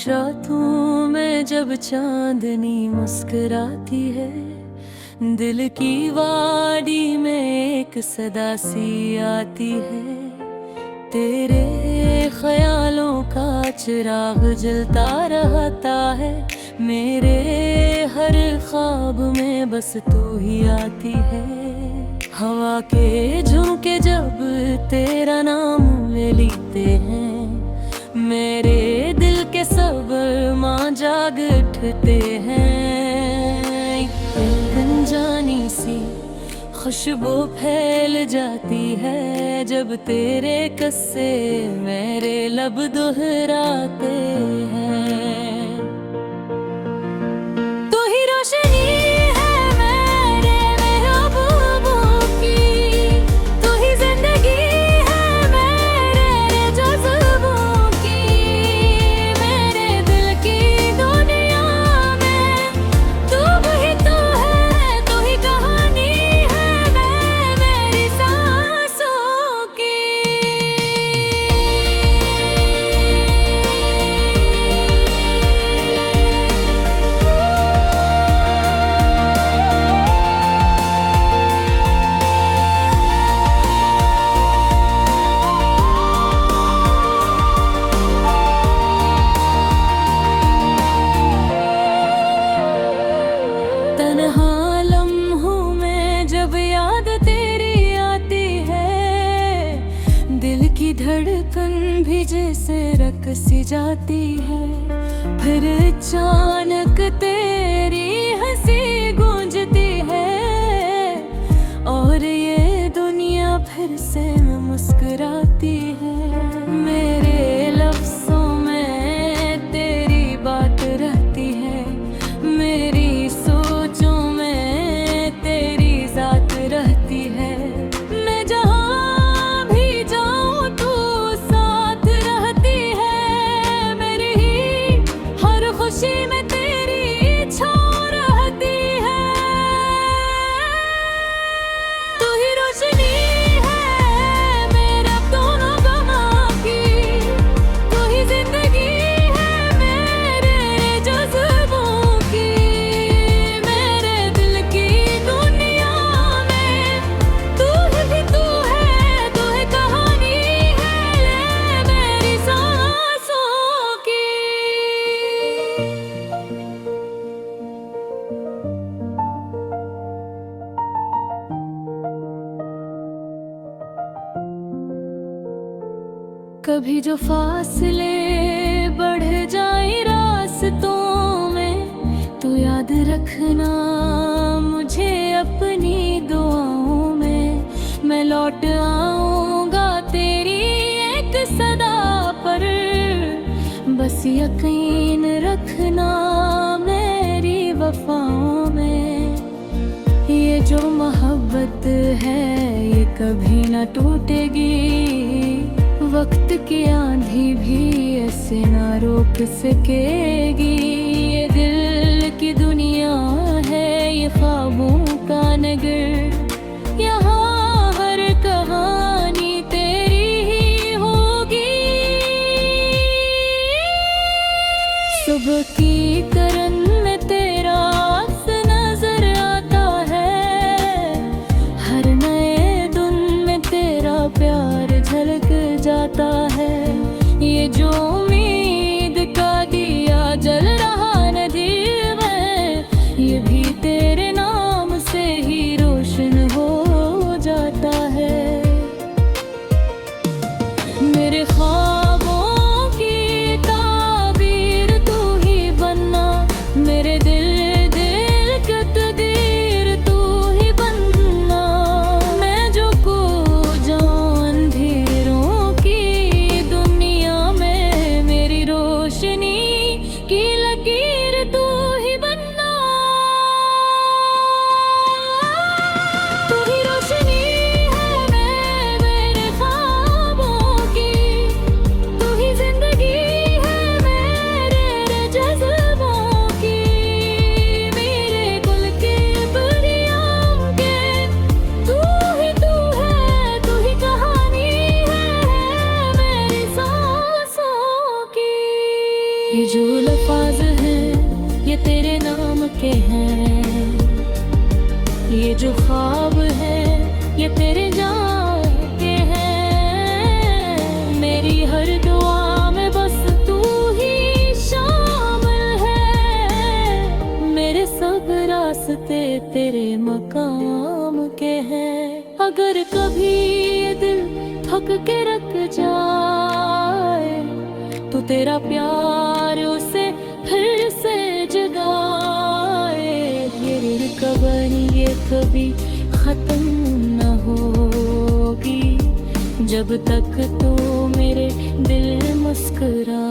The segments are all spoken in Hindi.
खामोश रातों में जब चांदनी मुस्कुराती है, दिल की वादी में एक सदा सी आती है। तेरे ख्यालों का चिराग जलता रहता है, मेरे हर ख्वाब में बस तू ही आती है। हवा के झोंके जब तेरा नाम ले लेते हैं, मेरे दिल के सब माँ जाग उठते हैं। अनजानी सी खुशबू फैल जाती है, जब तेरे किस्से मेरे लब दोहराते हैं। तू ही रोशनी है मेरे महबूबों की, तू ही जिंदगी है मेरे जज्बों की। मेरे दिल की दुनिया में तू ही तो है, तू ही कहानी है मेरी सांसों की। तन्हा लम्हों में जब याद तेरी आती है, दिल की धड़कन भी जैसे रक सी जाती है। फिर अचानक तेरी हंसी गूंजती है, और ये दुनिया फिर से मुस्कुराती है। मेरे लफ्ज़ों में तेरी बात रहती है, मेरी सोचों में तेरी जात रहती है। मैं जहाँ भी जाऊँ तू साथ रहती है, मेरी ही हर खुशी में तेरी छाँव रहती है। तू ही रोशनी है मेरा दोनों गमां की, तू ही जिंदगी है मेरे जज्बों की। मेरे दिल की दुनिया में तू ही तू है, तू ही कहानी है मेरी सांसों की। कभी जो फासले बढ़ जाए रास्तों में, तो याद रखना मुझे अपनी दुआओं में। मैं लौट आऊंगा तेरी एक सदा पर, बस यकीन रखना मेरी वफाओं में। ये जो मोहब्बत है ये कभी न टूटेगी, वक्त की आंधी भी ऐसे ना रोक सकेगी। ये दिल की दुनिया है, ये ख्वाबों का नगर, यहाँ हर कहानी तेरी ही होगी। सुबह की करन में तेरा अक्स नजर आता है, हर नए दिन में तेरा प्यार झलक जाता है। ये जो उम्मीद का दिया जल रहा नदी में, ये भी तेरे नाम से ही रोशन ये जो ख्वाब है ये तेरे जाके हैं। मेरी हर दुआ में बस तू ही शामिल है। मेरे सब रास्ते तेरे मकाम के हैं। अगर कभी ये दिल थक के रख जाए तो तेरा प्यार उसे फिर से जगाए। ये कहानी ये कभी खत्म न होगी जब तक तू मेरे दिल में मुस्कुराए।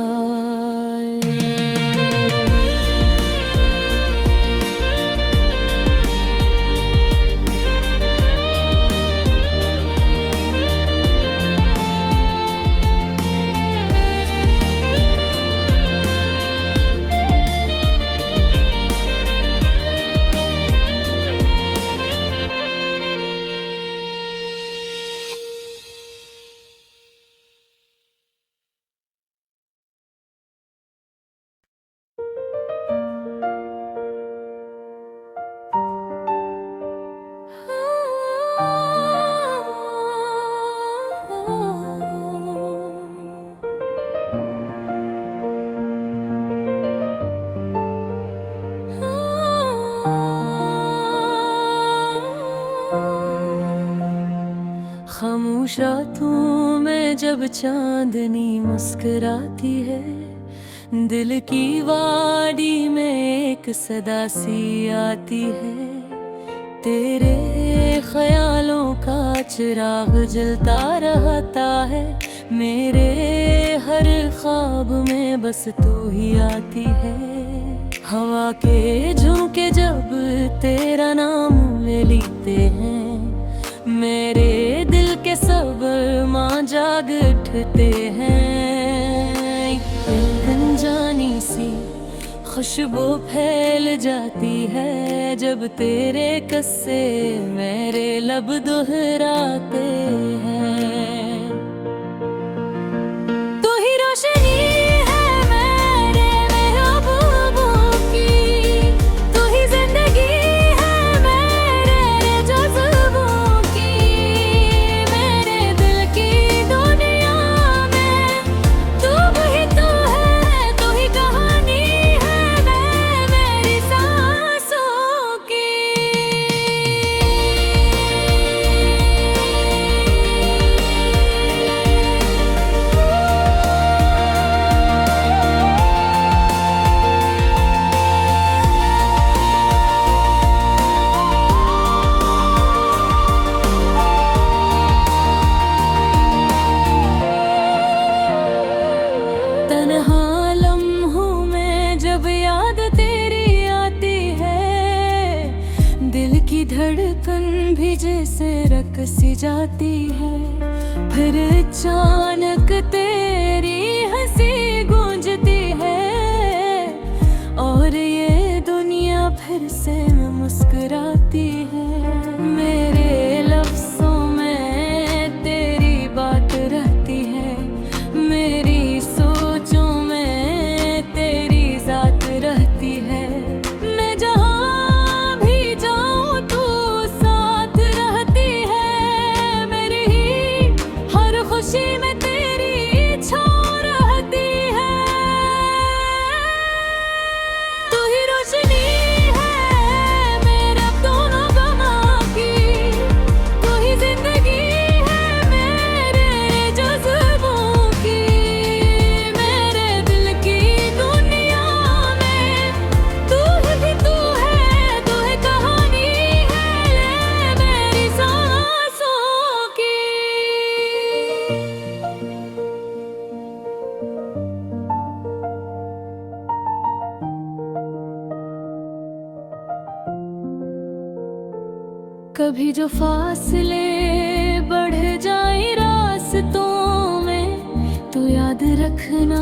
खामोश रातों में जब चांदनी मुस्कुराती है, दिल की वाड़ी में एक सदा सी आती है। तेरे ख्यालों का चिराग जलता रहता है, मेरे हर ख्वाब में बस तू ही आती है। हवा के झोंके जब तेरा नाम लेते हैं, मेरे दिल के सब मां जाग उठते हैं। एक अनजानी सी खुशबू फैल जाती है जब तेरे किस्से मेरे लब दोहराते हैं। तू ही रोशनी है मेरे महबूबों की, तू ही जिंदगी है मेरे जज्बों की। मेरे दिल की दुनिया में तू ही तो है, तू ही कहानी है मेरी सांसों की। तन्हा लम्हों में जब याद तेरी आती है, दिल की धड़कन भी जैसे रक सी जाती है। फिर अचानक तेरी हंसी गूंजती है और ये दुनिया फिर से मुस्कुराती है। मेरे लफ्ज़ों में तेरी बात रहती है, मेरी सोचों में तेरी जात रहती है। मैं जहाँ भी जाऊँ तू साथ रहती है, मेरी ही हर खुशी में तेरी छाँव रहती है। तू ही रोशनी है मेरे दोनों गमां की, तू ही जिंदगी है मेरे जज्बों की। मेरे दिल की दुनिया में तू ही तू है, तू है कहानी है मेरी सांसों की। कभी जो फासले बढ़ जाए रास्तों में, तो याद रखना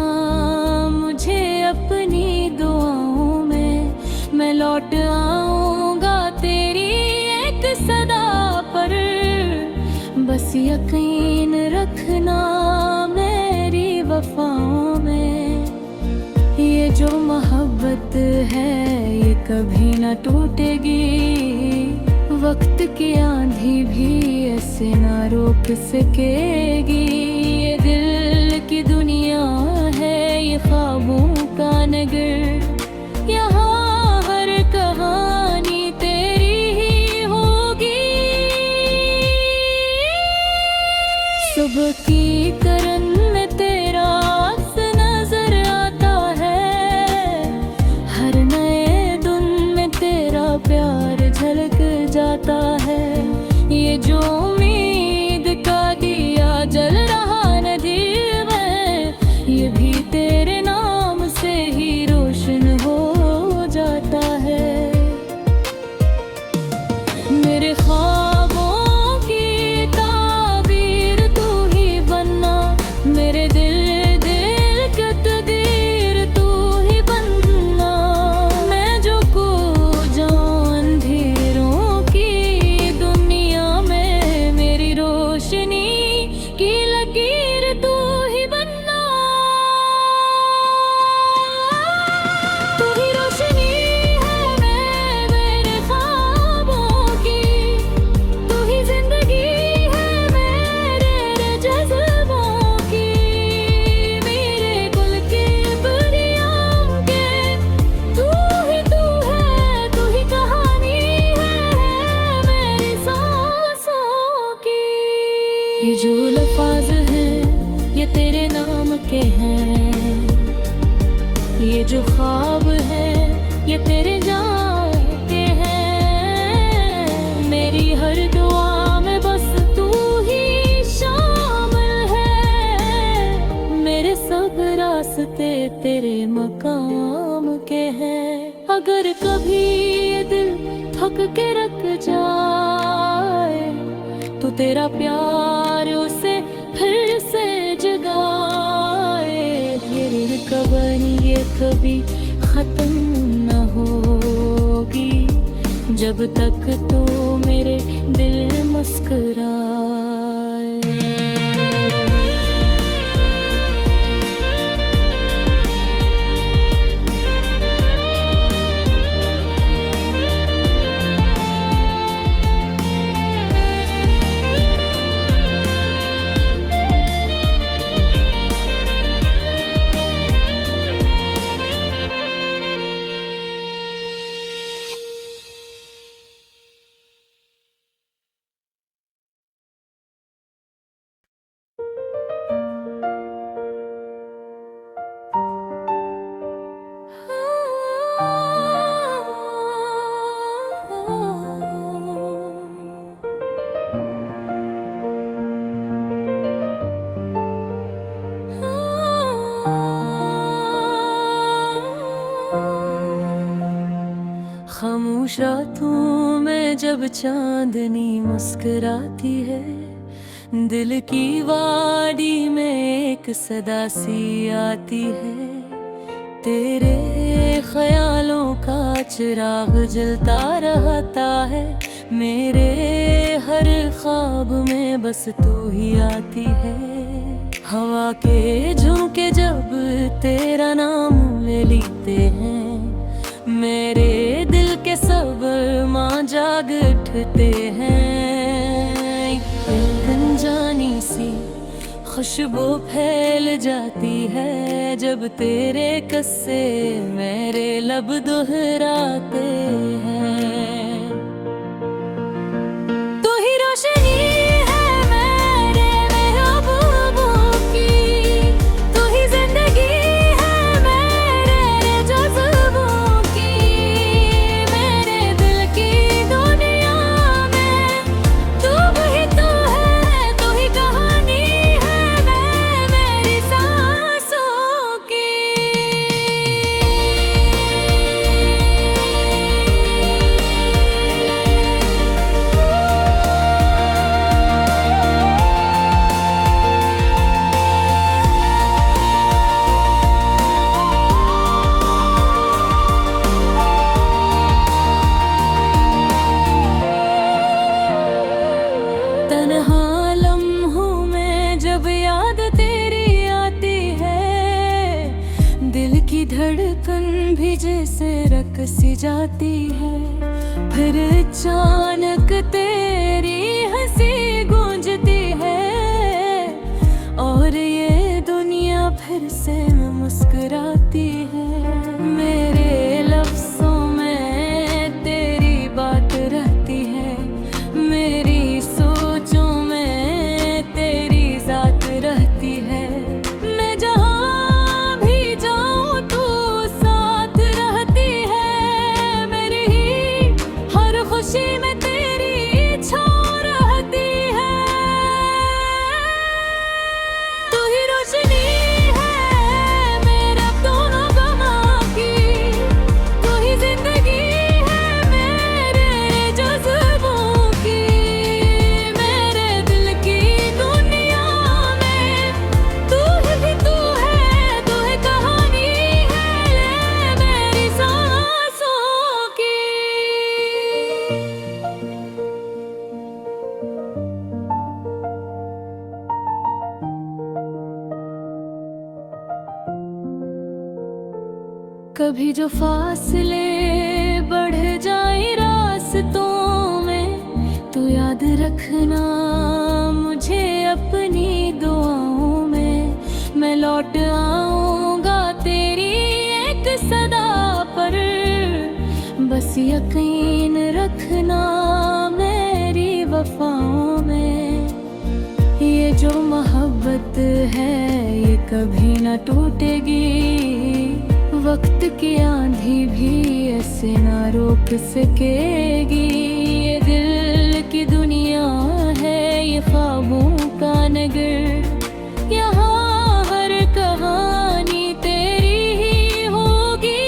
मुझे अपनी दुआओं में। मैं लौट आऊंगा तेरी एक सदा पर, बस यकीन रखना मेरी वफाओं में। ये जो मोहब्बत है ये कभी ना टूटेगी, वक्त की आंधी भी ऐसे ना रोक सकेगी। ये दिल की दुनिया है, ये ख्वाबों का नगर, यहाँ हर कहानी तेरी ही होगी। सुबह की करन में तेरा अक्स नजर आता है, हर नए दिन में तेरा प्यार झलक जाता है। ये जो उम्मीद का दिया जल रहा नदी में, ये भी तेरे नाम से ही रोशन हो जाता है। मेरे ख्वाबों की ताबीर तू ही बनना, मेरे दिल की तकदीर तू ही बनना। मैं जो खो जाऊं अंधेरों की दुनिया में, मेरी रोशनी की लकीर तू ही बनना। तू ही रोशनी है मेरे ख्वाबों की, तू ही जिंदगी है मेरे जज्बों की। मेरे कुल के बुनियाद के तू है, तू ही कहानी है मेरी सांसों की। ये जो लफ्ज़ हैं ये तेरे नाम के हैं, ये जो ख्वाब है ये तेरे जान के हैं। मेरी हर दुआ में बस तू ही शामिल है, मेरे सब रास्ते तेरे मकाम के हैं। अगर कभी ये दिल थक के रख जाए, तो तेरा प्यार उसे फिर से जगाए। ये कहानी ये कभी खत्म न होगी, जब तक तो मेरे दिल मुस्कुराए। खामोश रातों में जब चांदनी मुस्कुराती है, दिल की वादी में एक सदा सी आती है। तेरे ख्यालों का चिराग जलता रहता है, मेरे हर ख्वाब में बस तू ही आती है। हवा के झोंके जब तेरा नाम लेते हैं, मेरे दिल के सब मां जाग उठते हैं। एक अनजानी सी खुशबू फैल जाती है, जब तेरे किस्से मेरे लब दोहराते हैं। तू ही रोशनी है मेरे महबूबों की, तू ही जिंदगी है मेरे जज्बों की। मेरे दिल की दुनिया में तू ही तो है, तू ही कहानी है मेरी सांसों की। तन्हा लम्हों में जब याद तेरी आती है, दिल की धड़कन भी जैसे रक सी जाती है। फिर अचानक तेरी हंसी गूंजती है और ये दुनिया फिर से मुस्कुराती है। मेरे लफ्ज़ों में तेरी बात रहती है, मेरी सोचों में तेरी ज़ात रहती है। मैं जहाँ भी जाऊँ तू साथ रहती है, मेरी ही हर खुशी में तेरी छाँव रहती है। तू ही रोशनी है मेरे दोनों गमों की, तू ही जिंदगी है मेरे जज्बों की। मेरे दिल की दुनिया में तू ही तू है कहानी है मेरी सांसों की। कभी जो फासले बढ़ जाए रास्तों में, तू याद रखना मुझे अपनी दुआओं में। मैं लौट आऊँगा तेरी एक सदा पर, बस यकीन रखना मेरी वफाओं में। ये जो मोहब्बत है ये कभी ना टूटेगी, वक्त की आंधी भी ऐसे ना रोक सकेगी। ये दिल की दुनिया है, ये ख्वाबों का नगर, यहाँ हर कहानी तेरी ही होगी।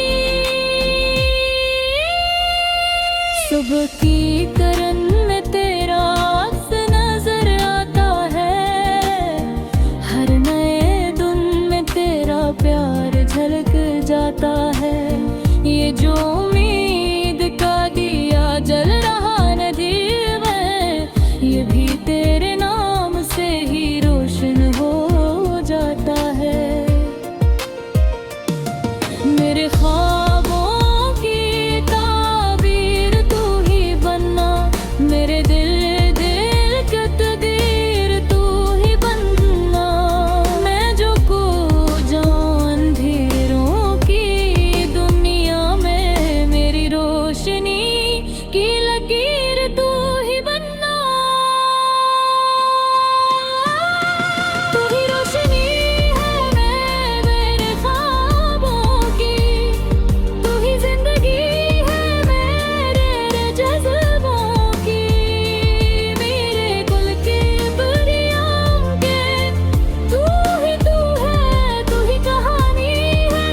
सुबह की करन में तेरा अक्स नजर आता है, हर नए दिन में तेरा प्यार झलक जाता है। ये जो उम्मीद का दिया जल रहा नदी में, ये भी तेरे नाम से ही रोशन हो जाता है। मेरे ख्वाबों की ताबीर तू ही बनना, मेरे दिल की तकदीर तू ही बनना। मैं जो खो जाऊं अंधेरों की दुनिया में, मेरी रोशनी की लकीर तू ही बनना। तू ही रोशनी है मेरे ख्वाबों की, तू ही जिंदगी है मेरे जज्बों की। मेरे कुल के बुनियाद के तू ही कहानी है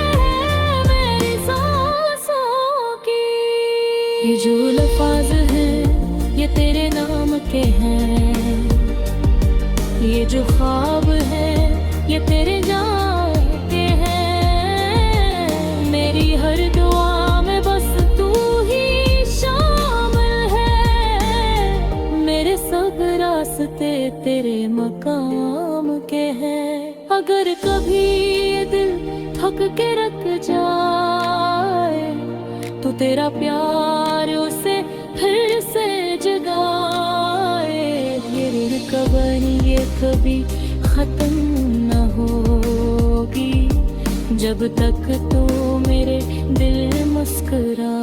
मेरी सांसों की। ये जो लफ्ज़ हैं ये तेरे नाम के हैं, ये जो ख्वाब है ये तेरे जान के हैं। मेरी हर दुआ में बस तू ही शामिल है, मेरे सब रास्ते तेरे मकाम के हैं। अगर कभी ये दिल थक के रख जाए, तो तेरा प्यार उसे फिर से जगाए। ये कहानी ये कभी खत्म न होगी, जब तक तू मेरे दिल मुस्कुरा